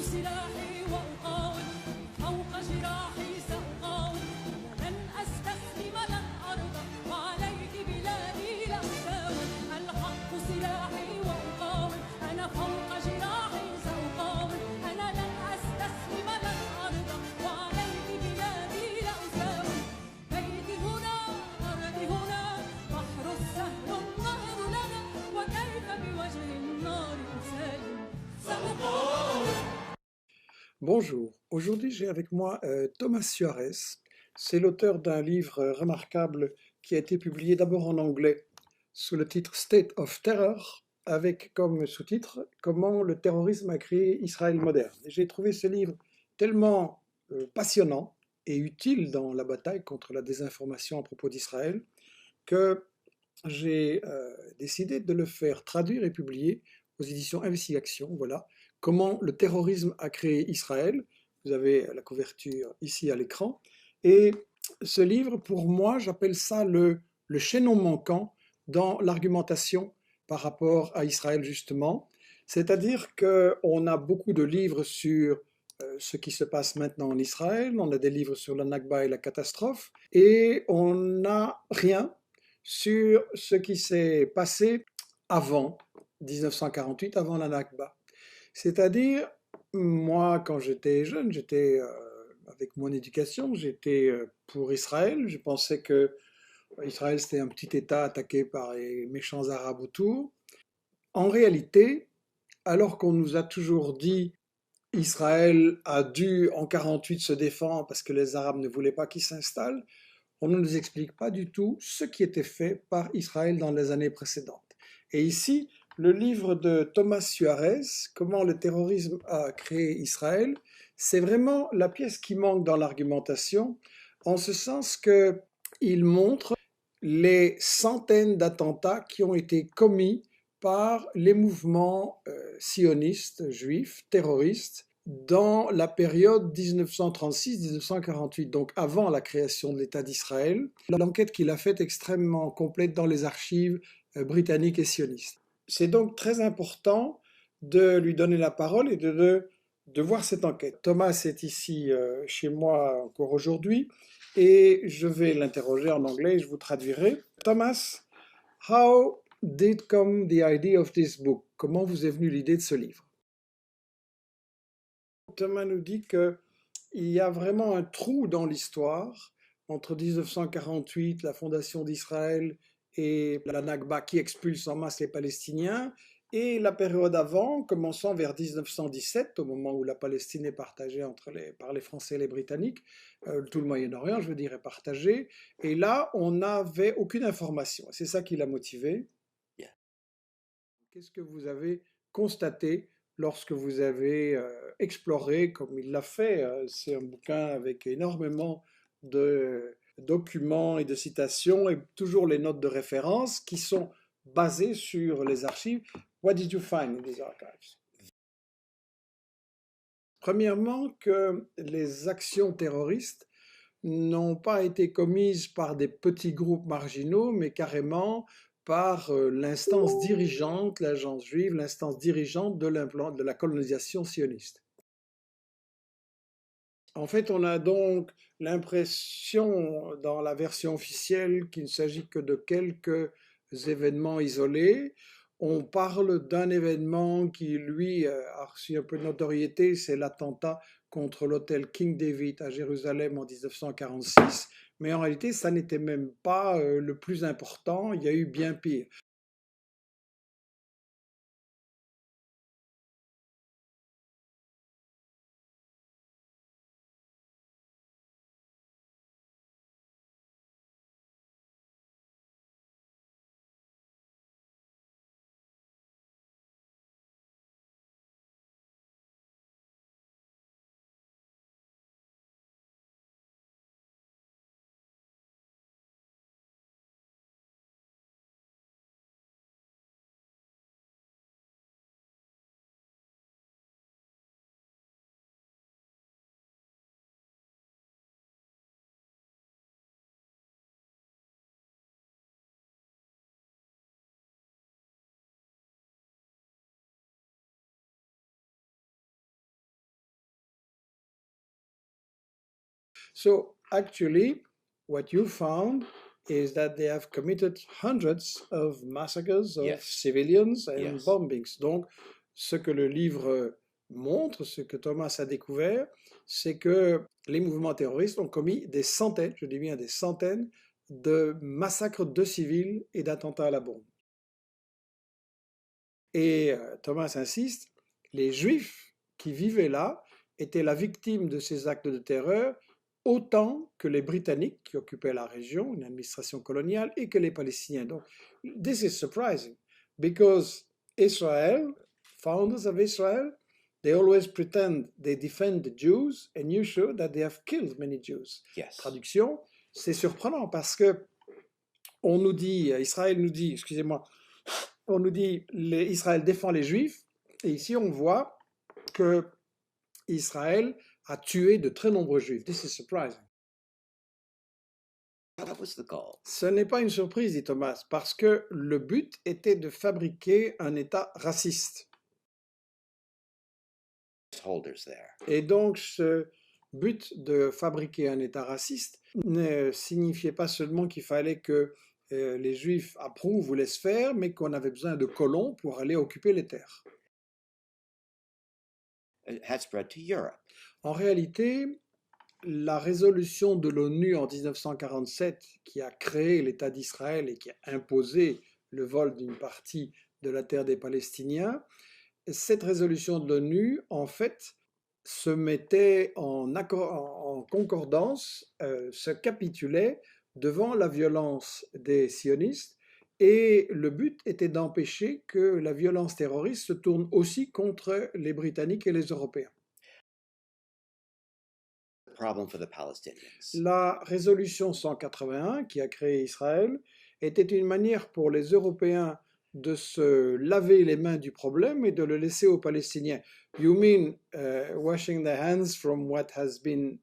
سلاحي وأقاوم فوق جراحي سأقاوم لن أستسلم لن أرضى وعليك بلادي لا أساوم الحق سلاحي وأقاوم أنا فوق جراحي سأقاوم أنا لن أستسلم لن أرضى وعليك بلادي لا أساوم بيتي هنا أرضي هنا بحر السهل النهر لنا وكيف بوجه النار أسالم سأقاوم. Bonjour, aujourd'hui j'ai avec moi Thomas Suarez. C'est l'auteur d'un livre remarquable qui a été publié d'abord en anglais sous le titre State of Terror, avec comme sous-titre Comment le terrorisme a créé Israël moderne. Et j'ai trouvé ce livre tellement passionnant et utile dans la bataille contre la désinformation à propos d'Israël que j'ai décidé de le faire traduire et publier aux éditions Investigation. Voilà, comment le terrorisme a créé Israël. Vous avez la couverture ici à l'écran. Et ce livre, pour moi, j'appelle ça le chaînon manquant dans l'argumentation par rapport à Israël, justement. C'est-à-dire qu'on a beaucoup de livres sur ce qui se passe maintenant en Israël, on a des livres sur la Nakba et la catastrophe, et on n'a rien sur ce qui s'est passé avant 1948, avant la Nakba. C'est-à-dire, moi, quand j'étais jeune, j'étais, avec mon éducation, j'étais pour Israël. Je pensais que Israël, c'était un petit État attaqué par les méchants Arabes autour. En réalité, alors qu'on nous a toujours dit Israël a dû en 48 se défendre parce que les Arabes ne voulaient pas qu'il s'installe, on ne nous explique pas du tout ce qui était fait par Israël dans les années précédentes. Et ici, le livre de Thomas Suarez, Comment le terrorisme a créé Israël, c'est vraiment la pièce qui manque dans l'argumentation, en ce sens qu'il montre les centaines d'attentats qui ont été commis par les mouvements sionistes, juifs, terroristes, dans la période 1936-1948, donc avant la création de l'État d'Israël. L'enquête qu'il a faite est extrêmement complète dans les archives britanniques et sionistes. C'est donc très important de lui donner la parole et de voir cette enquête. Thomas est ici chez moi encore aujourd'hui et je vais l'interroger en anglais et je vous traduirai. Thomas, how did come the idea of this book? Comment vous est venue l'idée de ce livre? Thomas nous dit qu'il y a vraiment un trou dans l'histoire entre 1948, la fondation d'Israël, et la Nakba qui expulse en masse les Palestiniens, et la période avant, commençant vers 1917, au moment où la Palestine est partagée par les Français et les Britanniques, tout le Moyen-Orient, je veux dire, est partagé, et là, on n'avait aucune information. C'est ça qui l'a motivé. Qu'est-ce que vous avez constaté lorsque vous avez exploré, comme il l'a fait? C'est un bouquin avec énormément de documents et de citations et toujours les notes de référence qui sont basées sur les archives. What did you find in these archives? Premièrement, que les actions terroristes n'ont pas été commises par des petits groupes marginaux, mais carrément par l'instance dirigeante, l'agence juive, l'instance dirigeante de la colonisation sioniste. En fait, on a donc l'impression dans la version officielle qu'il ne s'agit que de quelques événements isolés. On parle d'un événement qui, lui, a reçu un peu de notoriété, c'est l'attentat contre l'hôtel King David à Jérusalem en 1946, mais en réalité, ça n'était même pas le plus important, il y a eu bien pire. So actually, what you found is that they have committed hundreds of massacres of Yes. civilians and Yes. bombings. Donc, ce que le livre montre, ce que Thomas a découvert, c'est que les mouvements terroristes ont commis des centaines, je dis bien des centaines, de massacres de civils et d'attentats à la bombe. Et Thomas insiste, les Juifs qui vivaient là étaient la victime de ces actes de terreur autant que les Britanniques qui occupaient la région, une administration coloniale, et que les Palestiniens. Donc, this is surprising because Israel, founders of Israel, they always pretend they defend the Jews, and you show that they have killed many Jews. Yes. Traduction, c'est surprenant parce que on nous dit, Israël nous dit, excusez-moi, on nous dit Israël défend les Juifs, et ici on voit que Israël a tué de très nombreux Juifs. This is surprising. What was the goal? Ce n'est pas une surprise, dit Thomas, parce que le but était de fabriquer un État raciste. Holders there. Et donc ce but de fabriquer un État raciste ne signifiait pas seulement qu'il fallait que les Juifs approuvent ou laissent faire, mais qu'on avait besoin de colons pour aller occuper les terres. It had spread to Europe. En réalité, la résolution de l'ONU en 1947 qui a créé l'État d'Israël et qui a imposé le vol d'une partie de la terre des Palestiniens, cette résolution de l'ONU, en fait, se mettait en concordance, se capitulait devant la violence des sionistes, et le but était d'empêcher que la violence terroriste se tourne aussi contre les Britanniques et les Européens. Problem for the Palestinians. La résolution 181, qui a créé Israël, était une manière pour les Européens de se laver les mains du problème et de le laisser aux Palestiniens. You mean washing their hands from what had been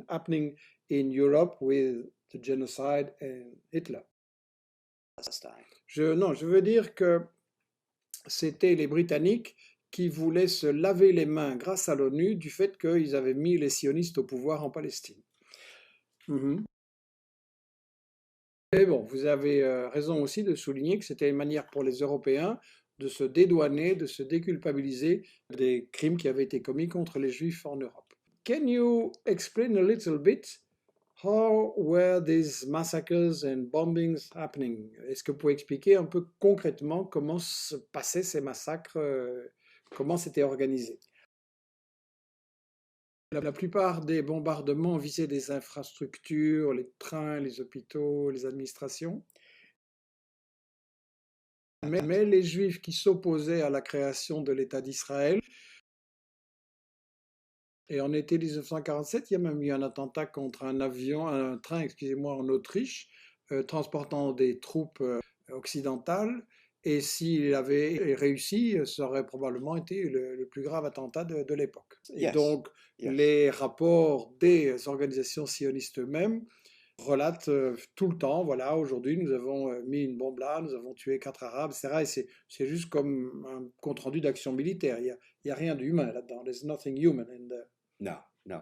happening in Europe with the genocide and Hitler? Palestine. Non, je veux dire que c'était les Britanniques qui voulaient se laver les mains grâce à l'ONU du fait qu'ils avaient mis les sionistes au pouvoir en Palestine. Et bon, vous avez raison aussi de souligner que c'était une manière pour les Européens de se dédouaner, de se déculpabiliser des crimes qui avaient été commis contre les Juifs en Europe. Can you explain a little bit how were these massacres and bombings happening? Est-ce que vous pouvez expliquer un peu concrètement comment se passaient ces massacres, comment c'était organisé? La plupart des bombardements visaient des infrastructures, les trains, les hôpitaux, les administrations. Mais les Juifs qui s'opposaient à la création de l'État d'Israël, et en été 1947, il y a même eu un attentat contre un train, en Autriche, transportant des troupes occidentales. Et s'il avait réussi, ça aurait probablement été le plus grave attentat de l'époque. Et Yes. donc, Yes. les rapports des organisations sionistes eux-mêmes relatent tout le temps, voilà, aujourd'hui nous avons mis une bombe là, nous avons tué 4 Arabes, etc. Et c'est juste comme un compte-rendu d'action militaire, il y a rien d'humain là-dedans. There's nothing human in there. No.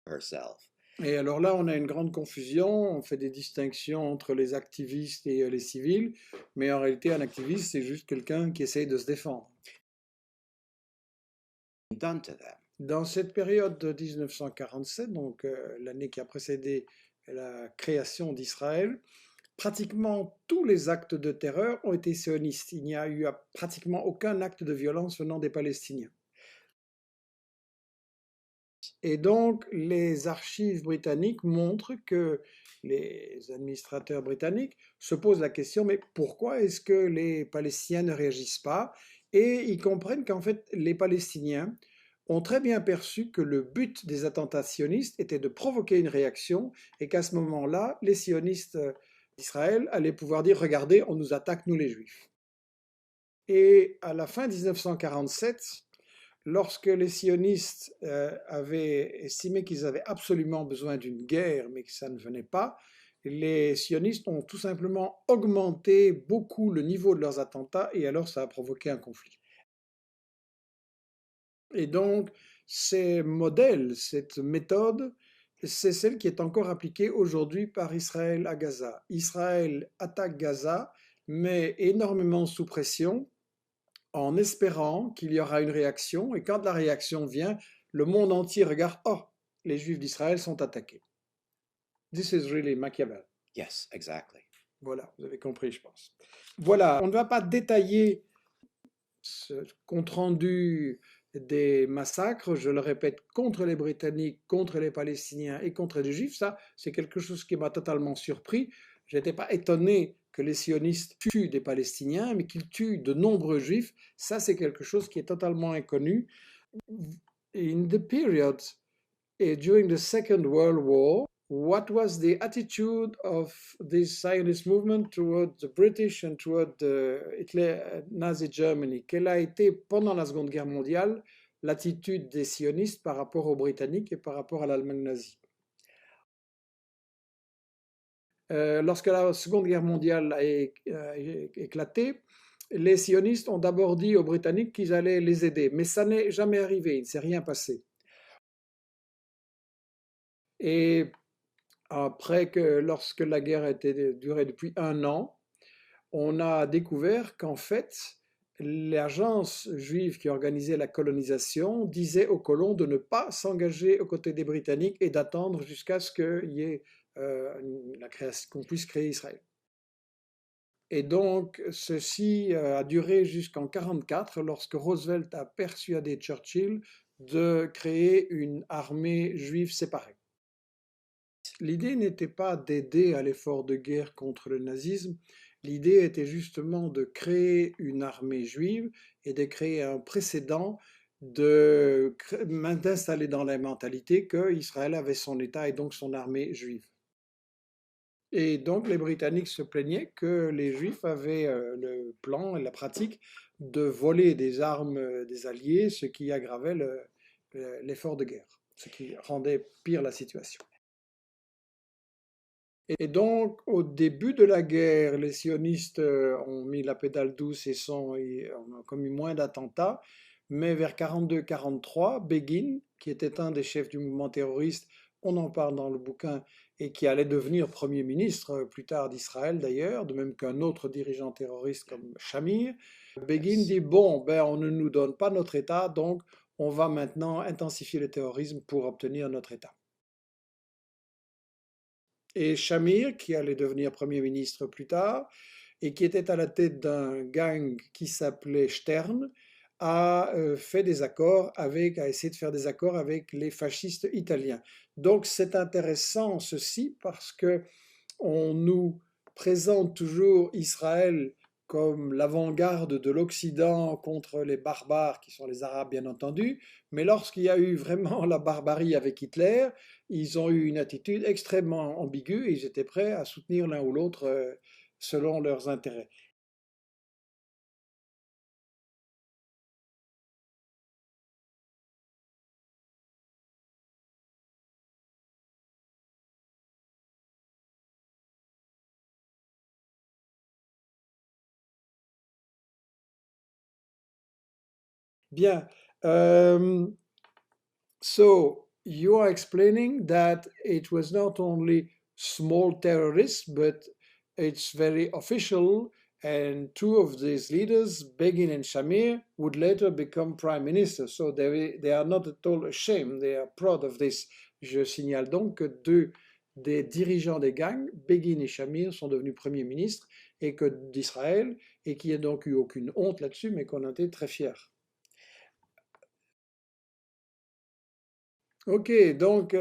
Herself. Et alors là, on a une grande confusion, on fait des distinctions entre les activistes et les civils, mais en réalité, un activiste, c'est juste quelqu'un qui essaye de se défendre. Done to them. Dans cette période de 1947, donc l'année qui a précédé la création d'Israël, pratiquement tous les actes de terreur ont été sionistes. Il n'y a eu pratiquement aucun acte de violence venant des Palestiniens. Et donc, les archives britanniques montrent que les administrateurs britanniques se posent la question, mais pourquoi est-ce que les Palestiniens ne réagissent pas? Et ils comprennent qu'en fait, les Palestiniens ont très bien perçu que le but des attentats sionistes était de provoquer une réaction et qu'à ce moment-là, les sionistes d'Israël allaient pouvoir dire « Regardez, on nous attaque, nous les Juifs ». Et à la fin 1947, lorsque les sionistes avaient estimé qu'ils avaient absolument besoin d'une guerre, mais que ça ne venait pas, les sionistes ont tout simplement augmenté beaucoup le niveau de leurs attentats et alors ça a provoqué un conflit. Et donc, ces modèles, cette méthode, c'est celle qui est encore appliquée aujourd'hui par Israël à Gaza. Israël attaque Gaza, met énormément sous pression en espérant qu'il y aura une réaction, et quand la réaction vient, le monde entier regarde, oh, les Juifs d'Israël sont attaqués. This is really Machiavel. Yes, exactly. Voilà, vous avez compris, je pense. Voilà, on ne va pas détailler ce compte-rendu des massacres, je le répète, contre les Britanniques, contre les Palestiniens et contre les Juifs. Ça, c'est quelque chose qui m'a totalement surpris. Je n'étais pas étonné que les sionistes tuent des Palestiniens, mais qu'ils tuent de nombreux Juifs. Ça, c'est quelque chose qui est totalement inconnu. In the period during the Second World War, what was the attitude of this Zionist movement toward the British and toward the Hitler, Nazi Germany? Quelle a été, pendant la Seconde Guerre mondiale, l'attitude des sionistes par rapport aux Britanniques et par rapport à l'Allemagne nazie? Lorsque la Seconde Guerre mondiale a éclaté, les sionistes ont d'abord dit aux Britanniques qu'ils allaient les aider, mais ça n'est jamais arrivé, il ne s'est rien passé. Et après lorsque la guerre a duré depuis 1 an, on a découvert qu'en fait, l'agence juive qui organisait la colonisation disait aux colons de ne pas s'engager aux côtés des Britanniques et d'attendre jusqu'à ce qu'il y ait qu'on puisse créer Israël. Et donc, ceci a duré jusqu'en 1944, lorsque Roosevelt a persuadé Churchill de créer une armée juive séparée. L'idée n'était pas d'aider à l'effort de guerre contre le nazisme, l'idée était justement de créer une armée juive et de créer un précédent, d'installer dans la mentalité qu'Israël avait son État et donc son armée juive. Et donc les Britanniques se plaignaient que les Juifs avaient le plan et la pratique de voler des armes des Alliés, ce qui aggravait l'effort de guerre, ce qui rendait pire la situation. Et donc, au début de la guerre, les sionistes ont mis la pédale douce et ont commis moins d'attentats, mais vers 1942-1943, Begin, qui était un des chefs du mouvement terroriste, on en parle dans le bouquin, et qui allait devenir Premier ministre plus tard d'Israël d'ailleurs, de même qu'un autre dirigeant terroriste comme Shamir, Begin dit, bon, on ne nous donne pas notre État, donc on va maintenant intensifier le terrorisme pour obtenir notre État. Et Shamir, qui allait devenir Premier ministre plus tard, et qui était à la tête d'un gang qui s'appelait Stern, a essayé de faire des accords avec les fascistes italiens. Donc c'est intéressant ceci parce que on nous présente toujours Israël comme l'avant-garde de l'Occident contre les barbares, qui sont les Arabes bien entendu, mais lorsqu'il y a eu vraiment la barbarie avec Hitler, ils ont eu une attitude extrêmement ambiguë et ils étaient prêts à soutenir l'un ou l'autre selon leurs intérêts. Bien. So you are explaining that it was not only small terrorists, but it's very official, and 2 of these leaders, Begin and Shamir, would later become prime ministers. So they are not at all ashamed, they are proud of this. Je signale donc que 2 des dirigeants des gangs, Begin et Shamir, sont devenus premiers ministres d'Israël, et qui n'a donc eu aucune honte là-dessus, mais qu'on en était très fiers. Ok, donc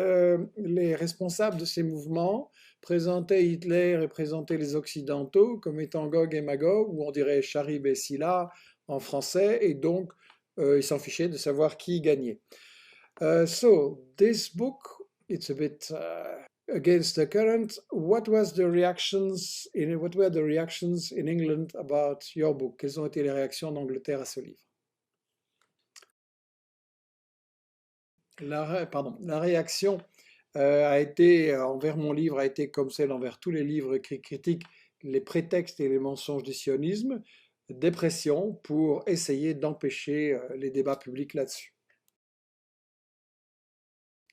les responsables de ces mouvements présentaient Hitler et présentaient les Occidentaux comme étant Gog et Magog, ou on dirait Charib et Silla en français, et donc ils s'en fichaient de savoir qui gagnait. So, this book, it's a bit against the current. What were the reactions in England about your book? Quelles ont été les réactions d'Angleterre à ce livre? La réaction envers mon livre a été comme celle envers tous les livres qui critiquent les prétextes et les mensonges du sionisme, dépression pour essayer d'empêcher les débats publics là-dessus.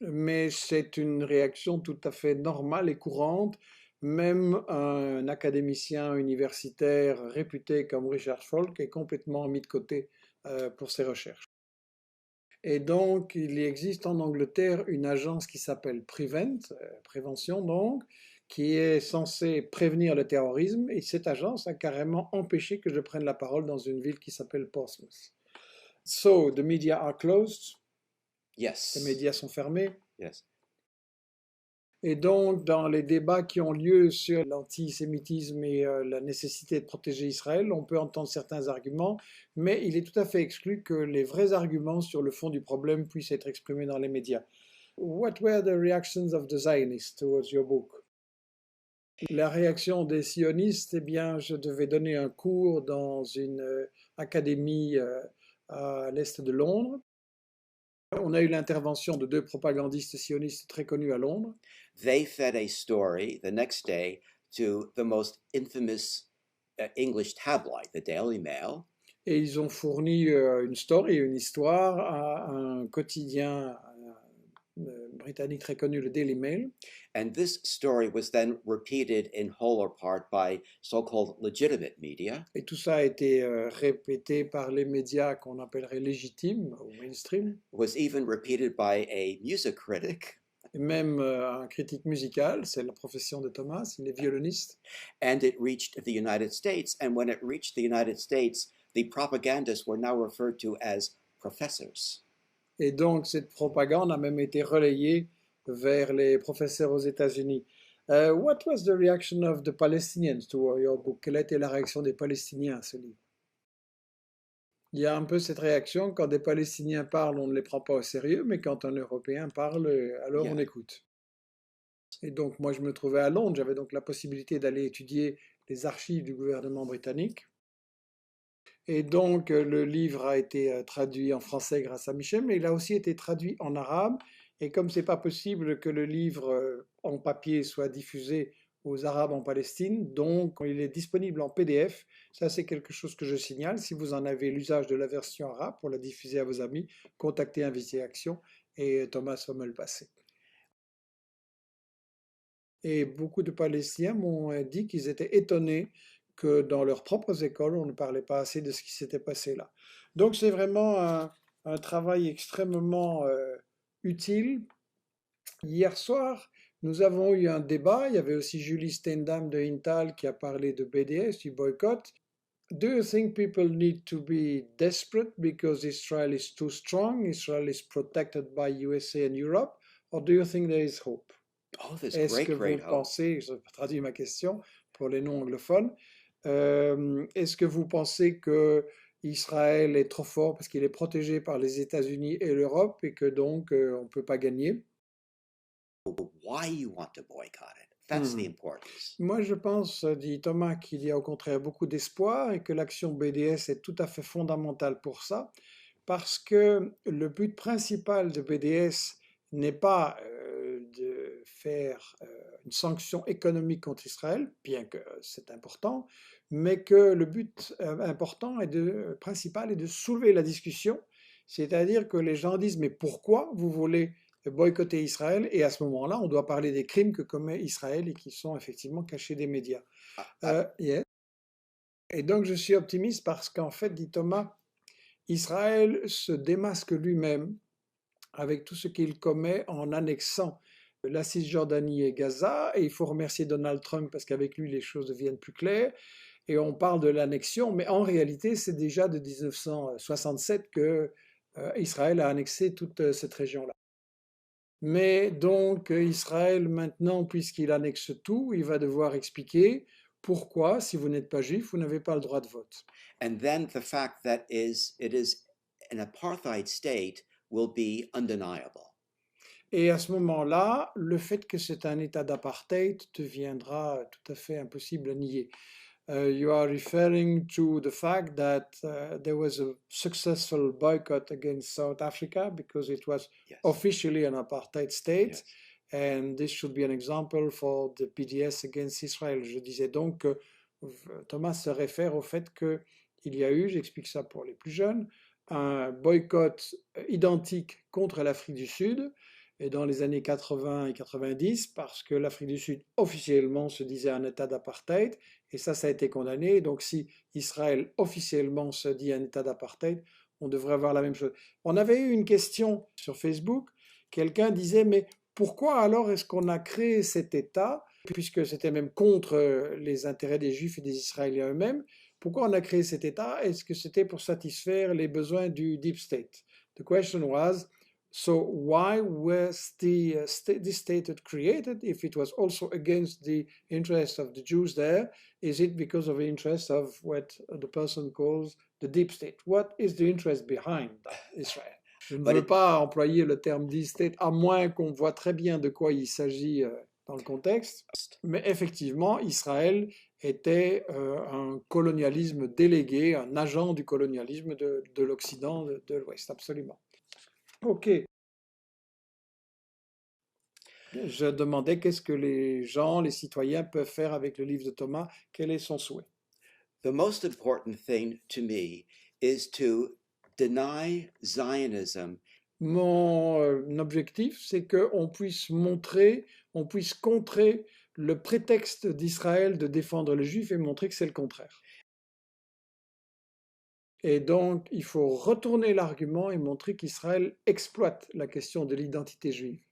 mais c'est une réaction tout à fait normale et courante. Même un académicien universitaire réputé comme Richard Falk est complètement mis de côté pour ses recherches. Et donc, il existe en Angleterre une agence qui s'appelle Prevent, prévention donc, qui est censée prévenir le terrorisme. Et cette agence a carrément empêché que je prenne la parole dans une ville qui s'appelle Portsmouth. So, the media are closed, les Yes. médias sont fermés. Yes. Et donc, dans les débats qui ont lieu sur l'antisémitisme et la nécessité de protéger Israël, on peut entendre certains arguments, mais il est tout à fait exclu que les vrais arguments sur le fond du problème puissent être exprimés dans les médias. What were the reactions of the Zionists towards your book? La réaction des sionistes, eh bien, je devais donner un cours dans une académie à l'est de Londres. On a eu l'intervention de deux propagandistes sionistes très connus à Londres. They fed a story the next day to the most infamous English tabloid, the Daily Mail. Et ils ont fourni une story, une histoire à un quotidien britannique très connu, le Daily Mail. And this story was then repeated in whole or part by so-called legitimate media. Et tout ça a été répété par les médias qu'on appellerait légitimes ou mainstream. It was even repeated by a music critic. Et même un critique musical, c'est la profession de Thomas, il est violoniste. And it reached the United States. And when it reached the United States, the propagandists were now referred to as professors. Et donc cette propagande a même été relayée vers les professeurs aux États-Unis. What was the reaction of the Palestinians to your book? Quelle a été la réaction des Palestiniens à ce livre? Il y a un peu cette réaction, quand des Palestiniens parlent, on ne les prend pas au sérieux, mais quand un Européen parle, alors on écoute. Et donc moi je me trouvais à Londres, j'avais donc la possibilité d'aller étudier les archives du gouvernement britannique. Et donc le livre a été traduit en français grâce à Michel, mais il a aussi été traduit en arabe. Et comme c'est pas possible que le livre en papier soit diffusé aux Arabes en Palestine, donc il est disponible en PDF. Ça, c'est quelque chose que je signale. Si vous en avez l'usage de la version arabe pour la diffuser à vos amis, contactez Invité Action et Thomas va me le passer. Et beaucoup de Palestiniens m'ont dit qu'ils étaient étonnés que dans leurs propres écoles, on ne parlait pas assez de ce qui s'était passé là. Donc c'est vraiment un travail extrêmement utile. Hier soir, nous avons eu un débat. Il y avait aussi Julie Stendham de Intal qui a parlé de BDS, du boycott. Do you think people need to be desperate because Israel is too strong, Israel is protected by USA and Europe, or do you think there is hope? Oh, there's Est-ce great, que great vous hope. pensez, je traduis ma question pour les non-anglophones, est-ce que vous pensez que Israël est trop fort parce qu'il est protégé par les États-Unis et l'Europe et que donc on ne peut pas gagner? Why you want to boycott it? That's the importance. Moi, je pense, dit Thomas, qu'il y a au contraire beaucoup d'espoir et que l'action BDS est tout à fait fondamentale pour ça, parce que le but principal de BDS n'est pas de faire une sanction économique contre Israël, bien que c'est important, mais que le but important principal est de soulever la discussion, c'est-à-dire que les gens disent mais pourquoi vous voulez boycotter Israël, et à ce moment-là, on doit parler des crimes que commet Israël et qui sont effectivement cachés des médias. Yes. Et donc je suis optimiste parce qu'en fait, dit Thomas, Israël se démasque lui-même avec tout ce qu'il commet en annexant la Cisjordanie et Gaza, et il faut remercier Donald Trump parce qu'avec lui les choses deviennent plus claires, et on parle de l'annexion, mais en réalité c'est déjà de 1967 que Israël a annexé toute cette région-là. Mais donc Israël maintenant, puisqu'il annexe tout, il va devoir expliquer pourquoi, si vous n'êtes pas juif, vous n'avez pas le droit de vote. And then the fact that it is an apartheid state will be undeniable. Et à ce moment-là, le fait que c'est un état d'apartheid deviendra tout à fait impossible à nier. You are referring to the fact that there was a successful boycott against South Africa because it was officially an apartheid state, and this should be an example for the PDS against Israel. Je disais donc que Thomas se réfère au fait qu'il y a eu, j'explique ça pour les plus jeunes, un boycott identique contre l'Afrique du Sud, et dans les années 80 et 90 parce que l'Afrique du Sud officiellement se disait un État d'apartheid et ça a été condamné. Donc si Israël officiellement se dit un État d'apartheid, on devrait avoir la même chose. On avait eu une question sur Facebook, quelqu'un disait mais pourquoi alors est-ce qu'on a créé cet État, puisque c'était même contre les intérêts des Juifs et des Israéliens eux-mêmes? Pourquoi on a créé cet État? Est-ce que c'était pour satisfaire les besoins du Deep State? The question was, so why was this state created if it was also against the interests of the Jews there? Is it because of the interest of what the person calls the Deep State? What is the interest behind Israel? Je ne veux pas employer le terme Deep State, à moins qu'on voit très bien de quoi il s'agit dans le contexte. Mais effectivement, Israël était un colonialisme délégué, un agent du colonialisme de l'Occident, de l'Ouest, absolument. Ok. Je demandais qu'est-ce que les gens, les citoyens peuvent faire avec le livre de Thomas, quel est son souhait. The most important thing to me is to deny Zionism. Mon objectif, c'est qu'on puisse montrer, on puisse contrer le prétexte d'Israël de défendre les Juifs et montrer que c'est le contraire. Et donc, il faut retourner l'argument et montrer qu'Israël exploite la question de l'identité juive.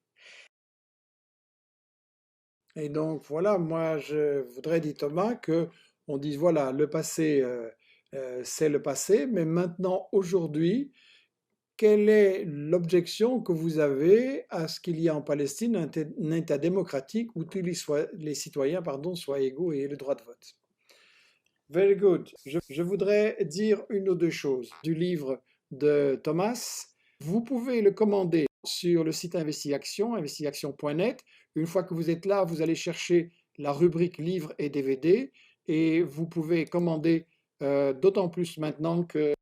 Et donc, voilà, moi, je voudrais, dit Thomas, qu'on dise, voilà, le passé, c'est le passé, mais maintenant, aujourd'hui, quelle est l'objection que vous avez à ce qu'il y ait en Palestine un État démocratique où tous les citoyens soient égaux et aient le droit de vote? Very good. Je voudrais dire une ou deux choses du livre de Thomas. Vous pouvez le commander sur le site Investigation, investigation.net. Une fois que vous êtes là, vous allez chercher la rubrique livres et DVD et vous pouvez commander d'autant plus maintenant que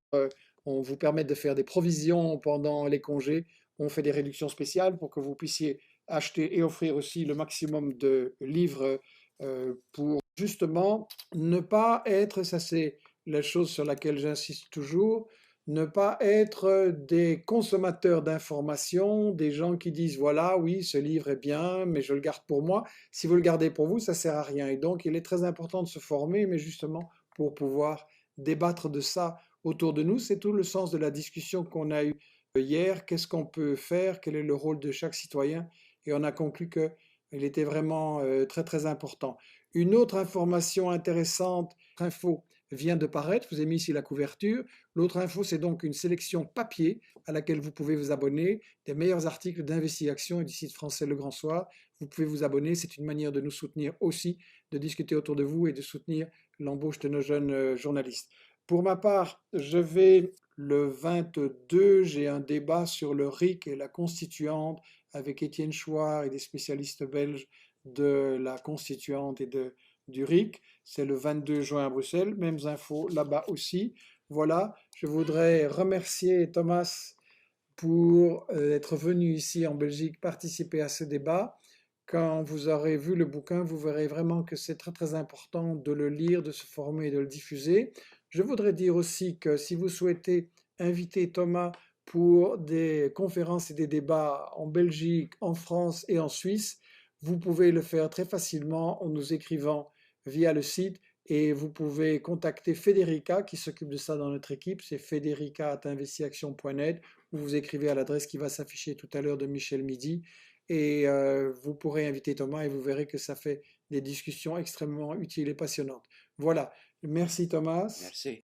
on vous permet de faire des provisions pendant les congés. On fait des réductions spéciales pour que vous puissiez acheter et offrir aussi le maximum de livres pour justement ne pas être, ça c'est la chose sur laquelle j'insiste toujours, ne pas être des consommateurs d'informations, des gens qui disent voilà, oui, ce livre est bien, mais je le garde pour moi. Si vous le gardez pour vous, ça ne sert à rien. Et donc, il est très important de se former, mais justement pour pouvoir débattre de ça autour de nous. C'est tout le sens de la discussion qu'on a eue hier. Qu'est-ce qu'on peut faire? Quel est le rôle de chaque citoyen? Et on a conclu qu'il était vraiment très très important. Une autre information intéressante, info vient de paraître, je vous ai mis ici la couverture. L'autre info, c'est donc une sélection papier à laquelle vous pouvez vous abonner, des meilleurs articles d'investigation et du site français Le Grand Soir. Vous pouvez vous abonner, c'est une manière de nous soutenir aussi, de discuter autour de vous et de soutenir l'embauche de nos jeunes journalistes. Pour ma part, je vais le 22, j'ai un débat sur le RIC et la constituante avec Étienne Chouard et des spécialistes belges de la constituante et du RIC. C'est le 22 juin à Bruxelles, mêmes infos là-bas aussi. Voilà, je voudrais remercier Thomas pour être venu ici en Belgique participer à ce débat. Quand vous aurez vu le bouquin, vous verrez vraiment que c'est très très important de le lire, de se former et de le diffuser. Je voudrais dire aussi que si vous souhaitez inviter Thomas pour des conférences et des débats en Belgique, en France et en Suisse, vous pouvez le faire très facilement en nous écrivant via le site et vous pouvez contacter Federica qui s'occupe de ça dans notre équipe, c'est federica@investiaction.net ou vous écrivez à l'adresse qui va s'afficher tout à l'heure de Michel Midi et vous pourrez inviter Thomas et vous verrez que ça fait des discussions extrêmement utiles et passionnantes. Voilà, merci Thomas. Merci.